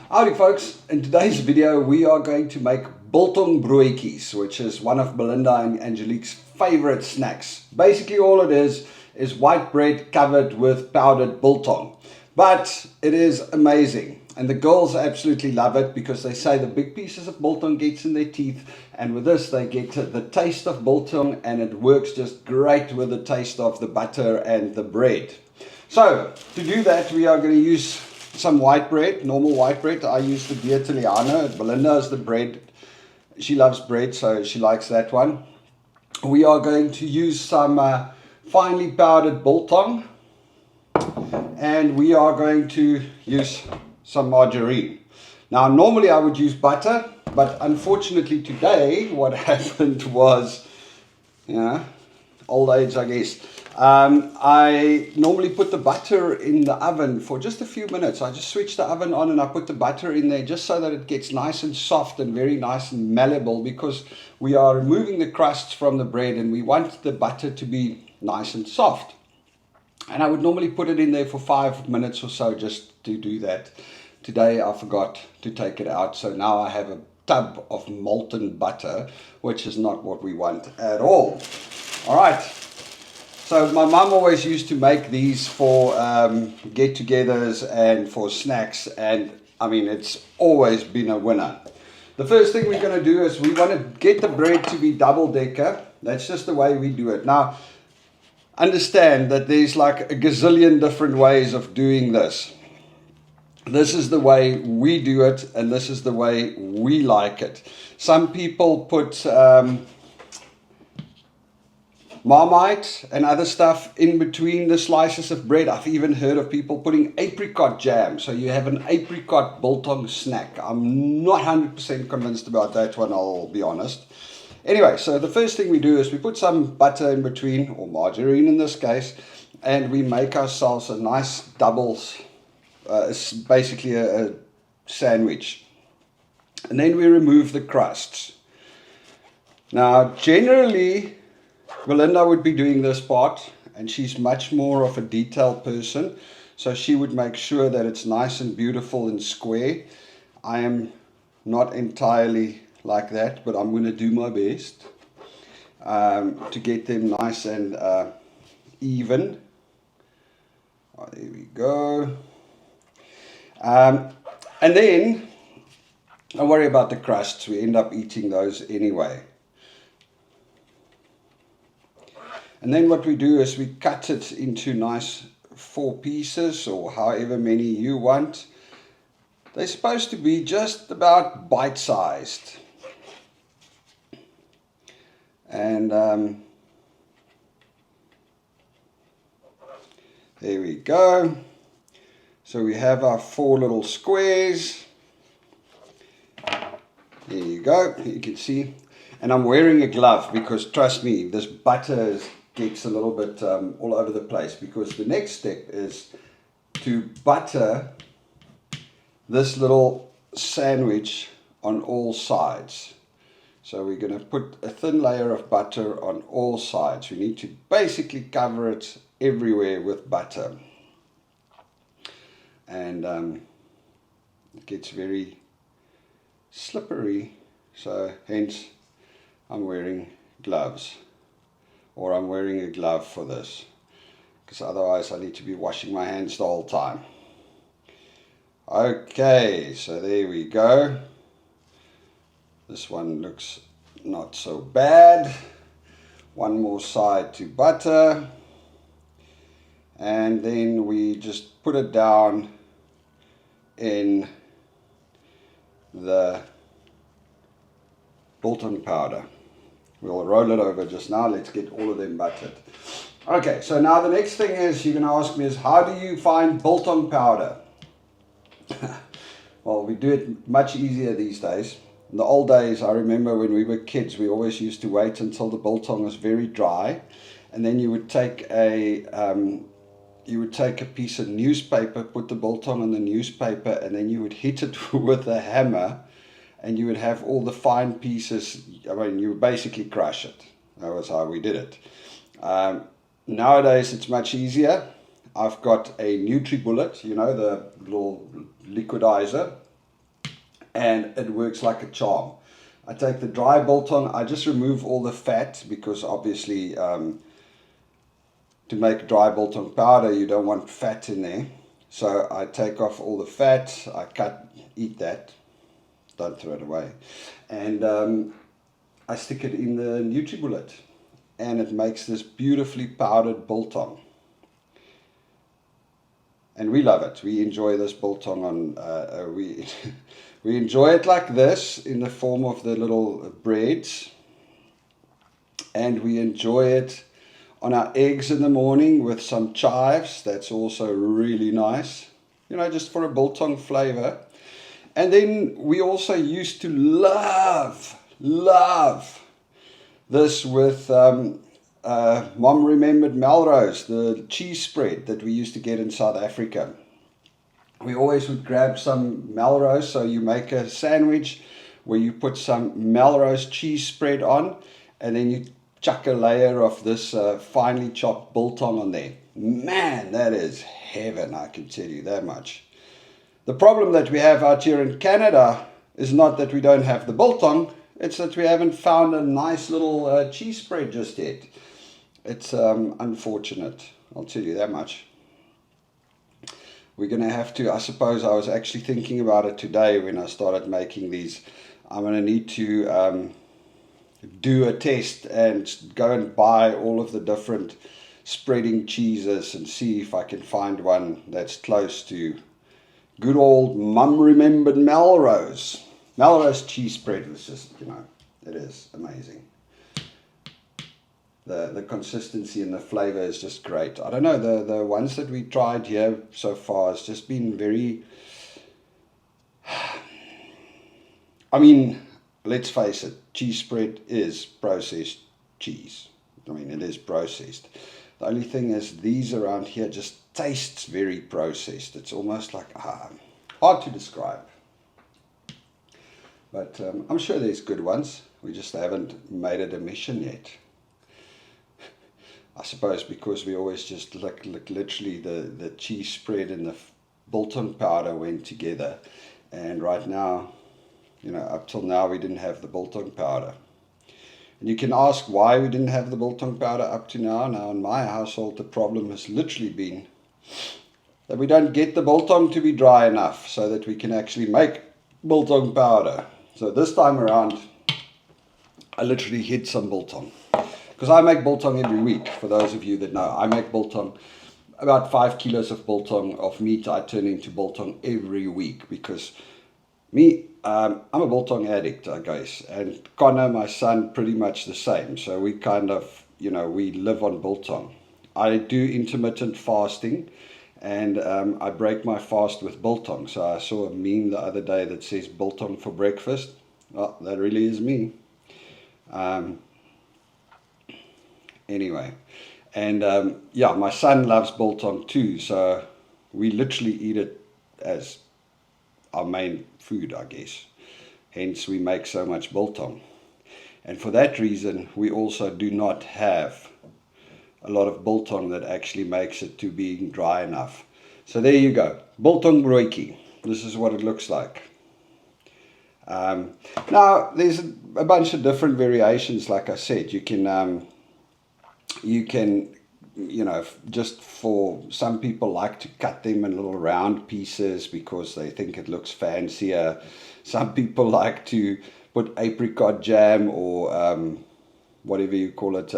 Howdy folks, in today's video we are going to make Biltong Broodjies, which is one of Belinda and Angelique's favorite snacks. Basically all it is white bread covered with powdered biltong. But it is amazing and the girls absolutely love it because they say the big pieces of biltong gets in their teeth, and with this they get the taste of biltong and it works just great with the taste of the butter and the bread. So to do that we are going to use some white bread, normal white bread. I use the Via Italiana. Belinda is the bread. She loves bread, so she likes that one. We are going to use some finely powdered biltong, and we are going to use some margarine. Now, normally I would use butter, but unfortunately today what happened was, old age, I guess. I normally put the butter in the oven for just a few minutes. I just switch the oven on and I put the butter in there just so that it gets nice and soft and very nice and malleable, because we are removing the crusts from the bread and we want the butter to be nice and soft. And I would normally put it in there for 5 minutes or so just to do that. Today I forgot to take it out, so now I have a tub of molten butter, which is not what we want at all. Alright, so my mum always used to make these for get-togethers and for snacks, and I mean it's always been a winner. The first thing we're going to do is we want to get the bread to be double-decker. That's just the way we do it. Now, understand that there's like a gazillion different ways of doing this. This is the way we do it, and this is the way we like it. Some people put Marmite and other stuff in between the slices of bread. I've even heard of people putting apricot jam, so you have an apricot biltong snack. I'm not 100% convinced about that one, I'll be honest. Anyway, so the first thing we do is we put some butter in between, or margarine in this case, and we make ourselves a nice doubles, it's basically a sandwich. And then we remove the crusts. Now, generally, Belinda would be doing this part, and she's much more of a detailed person, so she would make sure that it's nice and beautiful and square. I am not entirely like that, but I'm going to do my best to get them nice and even. Oh, there we go. And then don't worry about the crusts, we end up eating those anyway. And then what we do is we cut it into nice 4 pieces, or however many you want. They're supposed to be just about bite-sized. And there we go. So we have our 4 little squares. There you go, you can see. And I'm wearing a glove because, trust me, this butter gets a little bit all over the place, because the next step is to butter this little sandwich on all sides. So we're going to put a thin layer of butter on all sides. We need to basically cover it everywhere with butter. And it gets very slippery, so hence I'm wearing gloves, or I'm wearing a glove for this, because otherwise I need to be washing my hands the whole time. Okay, so there we go. This one looks not so bad. One more side to butter, and then we just put it down in the biltong powder. We'll roll it over just now. Let's get all of them buttered. Okay, so now the next thing is you're going to ask me is, how do you find biltong powder? Well, we do it much easier these days. In the old days, I remember when we were kids, we always used to wait until the biltong was very dry, and then you would take a piece of newspaper, put the biltong on the newspaper, and then you would hit it with a hammer, and you would have all the fine pieces. I mean, you would basically crush it. That was how we did it. Nowadays, it's much easier. I've got a NutriBullet, you know, the little liquidizer. and it works like a charm. I take the dry biltong, I just remove all the fat because obviously to make dry biltong powder you don't want fat in there. So I take off all the fat, I eat that, don't throw it away, and I stick it in the NutriBullet, and it makes this beautifully powdered biltong. And we love it. We enjoy this biltong on, we enjoy it like this in the form of the little breads. And we enjoy it on our eggs in the morning with some chives. That's also really nice. You know, just for a biltong flavor. And then we also used to love this with Mom remembered Melrose, the cheese spread that we used to get in South Africa. We always would grab some Melrose, so you make a sandwich where you put some Melrose cheese spread on, and then you chuck a layer of this finely chopped biltong on there. Man, that is heaven, I can tell you that much. The problem that we have out here in Canada is not that we don't have the biltong, it's that we haven't found a nice little cheese spread just yet. It's unfortunate, I'll tell you that much. We're going to have to, I suppose I was actually thinking about it today when I started making these. I'm going to need to do a test and go and buy all of the different spreading cheeses and see if I can find one that's close to good old Mum remembered Melrose. Melrose cheese spread is just, you know, it is amazing. The consistency and the flavor is just great. I don't know, the ones that we tried here so far has just been very, I mean, let's face it, cheese spread is processed cheese. I mean, it is processed. The only thing is these around here just tastes very processed. It's almost like, hard to describe. But I'm sure there's good ones. We just haven't made it a mission yet. I suppose because we always just like literally the cheese spread and the biltong powder went together. And right now, you know, up till now we didn't have the biltong powder. And you can ask why we didn't have the biltong powder up to now. Now in my household the problem has literally been that we don't get the biltong to be dry enough so that we can actually make biltong powder. So this time around I literally hid some biltong. Because I make biltong every week, for those of you that know. I make biltong, about 5 kilos of biltong, of meat I turn into biltong every week. Because me, I'm a biltong addict, I guess. And Connor, my son, pretty much the same. So we kind of, you know, we live on biltong. I do intermittent fasting. And I break my fast with biltong. So I saw a meme the other day that says biltong for breakfast. Well, that really is me. Anyway, and yeah, my son loves biltong too, so we literally eat it as our main food, I guess. Hence we make so much biltong. And for that reason, we also do not have a lot of biltong that actually makes it to being dry enough. So there you go, Biltong Broodjie. This is what it looks like. Now, there's a bunch of different variations, like I said. You can, you know, just for some people like to cut them in little round pieces because they think it looks fancier. Some people like to put apricot jam or whatever you call it,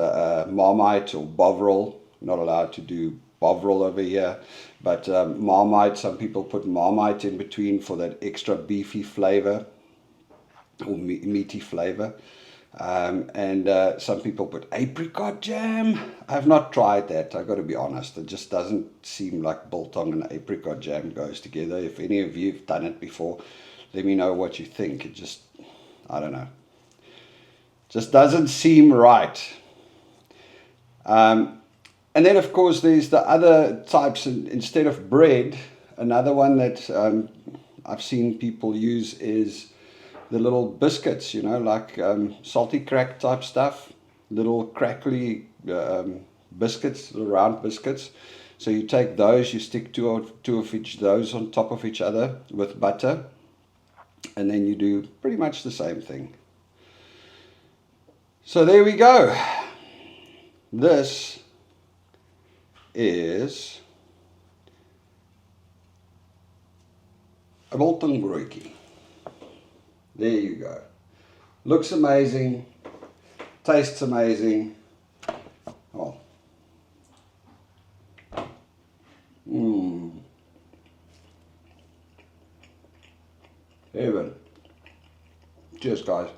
Marmite or Bovril. Not allowed to do Bovril over here, but Marmite, some people put Marmite in between for that extra beefy flavor or meaty flavor. And some people put apricot jam. I've not tried that, I've got to be honest. It just doesn't seem like biltong and apricot jam goes together. If any of you have done it before, let me know what you think. It just, I don't know, just doesn't seem right. And then of course there's the other types. Instead of bread, another one that I've seen people use is the little biscuits, you know, like salty crack type stuff, little crackly biscuits, little round biscuits. So you take those, you stick two of each those on top of each other with butter, And then you do pretty much the same thing. So there we go. This is a Biltong Broodjie. There you go. Looks amazing. Tastes amazing. Oh. Heaven. Cheers, guys.